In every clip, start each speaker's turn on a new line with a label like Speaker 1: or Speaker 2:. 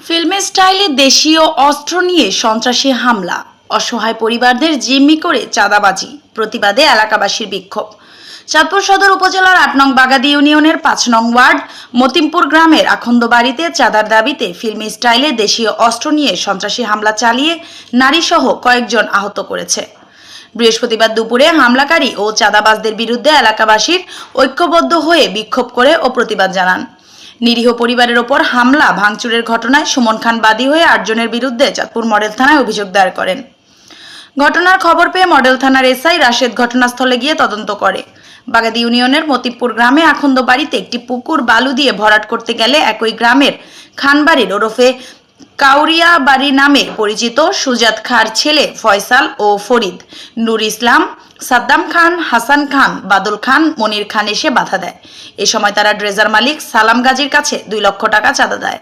Speaker 1: ফিল্মের স্টাইলে দেশীয় অস্ত্র নিয়ে সন্ত্রাসী হামলা, অসহায় পরিবারদের জিম্মি করে চাঁদাবাজি, প্রতিবাদে এলাকাবাসীর বিক্ষোভ। চাঁদপুর সদর উপজেলার ৮ নং বাগাদি ইউনিয়নের ৫ নং ওয়ার্ড মতিমপুর গ্রামের আখন্দ বাড়িতে চাঁদার দাবিতে ফিল্মি স্টাইলে দেশীয় অস্ত্র নিয়ে সন্ত্রাসী হামলা চালিয়ে নারীসহ কয়েকজন আহত করেছে। বৃহস্পতিবার দুপুরে হামলাকারী ও চাঁদাবাজদের বিরুদ্ধে এলাকাবাসীর ঐক্যবদ্ধ হয়ে বিক্ষোভ করে ও প্রতিবাদ জানান। নিরীহ পরিবারের ওপর হামলা ভাঙচুরের ঘটনায় সুমন খান বাদী হয়ে ৮ জনের বিরুদ্ধে চাঁদপুর মডেল থানায় অভিযোগ দায়ের করেন। ঘটনার খবর পেয়ে মডেল থানার এসআই রাশেদ ঘটনাস্থলে গিয়ে তদন্ত করে। বাগাদি ইউনিয়নের মতিপুর গ্রামে আখন্দ বাড়িতে একটি পুকুর বালু দিয়ে ভরাট করতে গেলে একই গ্রামের খানবাড়ির ওরফে কাউরিয়া বাড়ি নামে পরিচিত সুজাত খাঁর ছেলে ফয়সাল ও ফরিদ, নূর ইসলাম, সাদ্দাম খান, হাসান খান, বাদল খান, মনির খান এসে বাধা দেয়। এ সময় তারা ড্রেজার মালিক সালাম গাজীর কাছে ২ লক্ষ টাকা চাঁদা দেয়।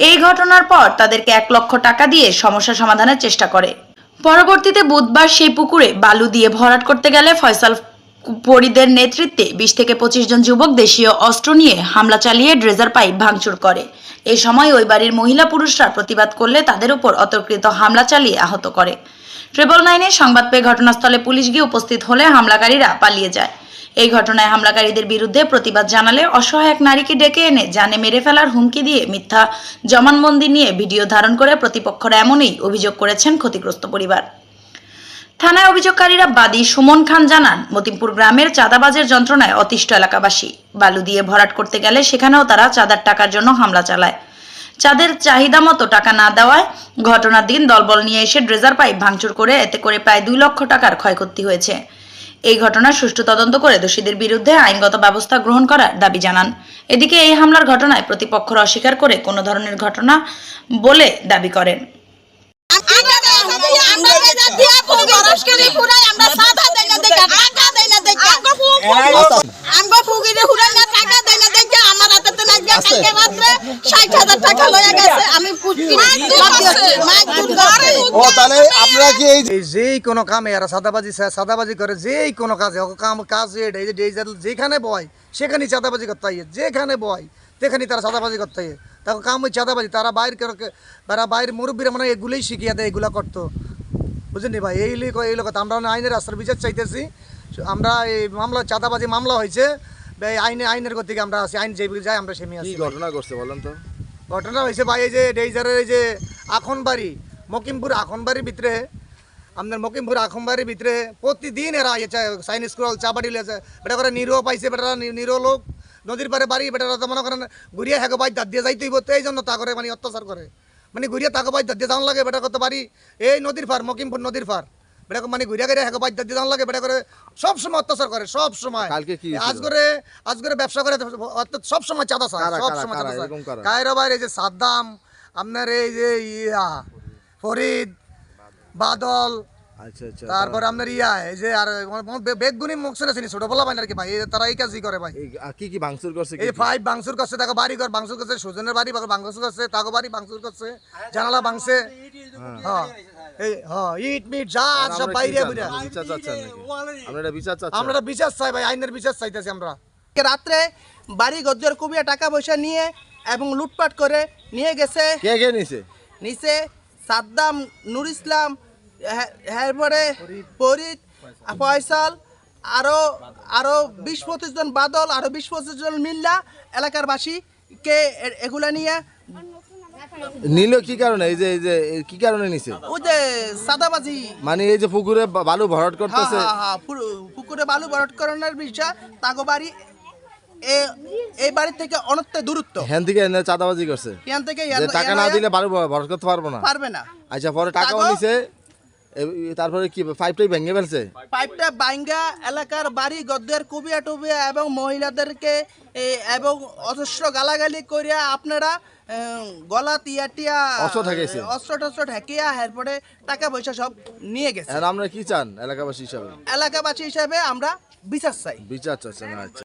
Speaker 1: এই ঘটনার পর তাদেরকে ১ লক্ষ টাকা দিয়ে সমস্যা সমাধানের চেষ্টা করে। পরবর্তীতে বুধবার সেই পুকুরে বালু দিয়ে ভরাট করতে গেলে ফয়সাল ফরিদের নেতৃত্বে ২০ থেকে ২৫ জন যুবক দেশীয় অস্ত্র নিয়ে হামলা চালিয়ে ড্রেজার পাইপ ভাঙচুর করে। এ সময় ওই বাড়ির মহিলা পুরুষরা প্রতিবাদ করলে তাদের উপর অতর্কিত হামলা চালিয়ে আহত করে। 999 সংবাদ পেয়ে ঘটনাস্থলে পুলিশ গিয়ে উপস্থিত হলে হামলাকারীরা পালিয়ে যায়। এই ঘটনায় হামলাকারীদের বিরুদ্ধে প্রতিবাদ জানালে অসহায় এক নারীকে ডেকে এনে জানে মেরে ফেলার হুমকি দিয়ে মিথ্যা জবানবন্দি নিয়ে ভিডিও ধারণ করে প্রতিপক্ষরা এমনই অভিযোগ করেছেন ক্ষতিগ্রস্ত পরিবার। থানায় অভিযোগকারীরা বাদী সুমন খান জানান, মতিমপুর গ্রামের চাঁদাবাজের যন্ত্রণায় অতিষ্ঠ এলাকাবাসী। বালু দিয়ে ভরাট করতে গেলে সেখানেও তারা চাঁদার টাকার জন্য হামলা চালায়। চাঁদের চাহিদা মতো টাকা না দেওয়ায় ঘটনার দিন দলবল নিয়ে এসে ড্রেজার পাইপ ভাঙচুর করে এতে করে প্রায় ২ লক্ষ টাকার ক্ষয়ক্ষতি হয়েছে। এই ঘটনার সুষ্ঠু তদন্ত করে দোষীদের বিরুদ্ধে আইনগত ব্যবস্থা গ্রহণ করার দাবি জানান। এদিকে এই হামলার ঘটনায় প্রতিপক্ষরা অস্বীকার করে কোনো ধরনের ঘটনা বলে দাবি করেন।
Speaker 2: যেই কোনো কামে এরা সাদাবাজি করে, যেই কোনো কাজে কাজ যেখানে বয় সেখানেই চাঁদাবাজি করতে হয়, যেখানে বয় সেখানেই তারা চাঁদাবাজি করতে হয়। তখন কাম ওই চাঁদাবাজি, তারা বাইরের মুরব্বীরা মানে এগুলোই শিখিয়ে দেয়, এগুলা করতো, বুঝলেন ভাই। এই কথা আমরা আইনের রাস্তার বিচার চাইতেছি। আমরা এই মামলা চাঁদাবাজি মামলা হয়েছে, আইনের গতিকে আমরা আছি, আইন যে যাই আমরা সেমি আছি।
Speaker 3: ঘটনা করছে বলেন তো?
Speaker 2: ঘটনা হয়েছে ভাই, এই যে ডেইজারের এই যে আখনবাড়ি মকিমপুর আখনবাড়ির ভিতরে, আপনার মকিমপুর আখনবাড়ির ভিতরে প্রতিদিন এরা চাইনিজ স্কুল চাবাড়ি লেছে। বেটা করে নিরো পাইছে, বেটা নিরো লোক নদীর পারে বাড়ি, বেটা তো মনে করেন ঘুরিয়া হ্যাঁ বাইর দাঁত দিয়ে যাইতেই বলতে, এই জন্য তা করে মানে অত্যাচার করে, মানে ঘুরিয়া তাকে বাইর দাঁত দিয়ে যাওয়ান লাগে। বেটা করতে পারি এই নদীর পার মকিমপুর নদীর পার, বেটা মানে ঘুরিয়া গেলে হ্যাঁ বাইর দাঁত দিয়ে যাওয়ান লাগে। বেটা করে সবসময় অত্যাচার করে, সব সময়। আজ করে ব্যবসা করে, সব সময় চাঁদা চায়, সব সময় চাঁদা চায়। কায়রা বাইরে যে সাদ্দাম, আপনার এই যে ফরিদ, বাদল, তারপরে আপনার এই যে আর বেগুনি মুখছে না ছোট বলা ভাই আর কি ভাই, তারা এই কাজই করে ভাই।
Speaker 3: কি ভাঙচুর করছে?
Speaker 2: এই পাইপ ভাঙচুর করছে, তাকে বাড়ি ঘর ভাঙচুর করছে, সুজনের বাড়ি ভাঙচুর করছে, তাকে বাড়ি ভাঙচুর করছে, জানালা ভাঙছে। ইট মিট যা সব বাইরে আমরা বিচার চাই ভাই, আইনের বিচার চাইতেছি আমরা।
Speaker 4: রাত্রে বাড়ি গদ্দের কুবিয়া টাকা পয়সা নিয়ে এবং লুটপাট করে নিয়ে গেছে।
Speaker 3: কে নিছে?
Speaker 4: সাদ্দাম, নূর ইসলাম, এরপরে ফরিদ, ফয়সাল, আরো ২০-২৫ জন, বাদল, আরো ২০-২৫ জন মিল্লা এলাকার বাসীকে এগুলা নিয়ে
Speaker 3: নিল। কি কারণে? এই যে কি কারণে নিছে?
Speaker 4: ওই যে সাদাবাজি,
Speaker 3: মানে এই যে পুকুরে বালু ভরাট করতেছে।
Speaker 4: পুকুরে বালু ভরাট করানোর বিষয়। তাগো বাড়ি এই বাড়ি থেকে অনেকটা দূরত্ব,
Speaker 3: হ্যান থেকে চাঁদাবাজি করছে। টাকা না দিলে বালু ভরাট করতে পারবে না। আচ্ছা, পরে টাকাও নিছে, তারপরে কি পাইপটাই ভেঙে ফেলছে?
Speaker 4: পাইপটা ভাঙ্গা এলাকার বাড়ি গদ্দের কুবিয়া টুবিয়া এবং মহিলাদেরকে এবং অজস্র গালাগালি করিয়া আপনারা গলা টিয়া অস্ত্র ঠেকিয়া এরপরে টাকা পয়সা সব নিয়ে গেছে।
Speaker 3: আমরা কি চান এলাকাবাসী হিসাবে?
Speaker 4: এলাকাবাসী হিসাবে আমরা বিচার চাই।
Speaker 3: বিচার চাচ্ছেন? আচ্ছা।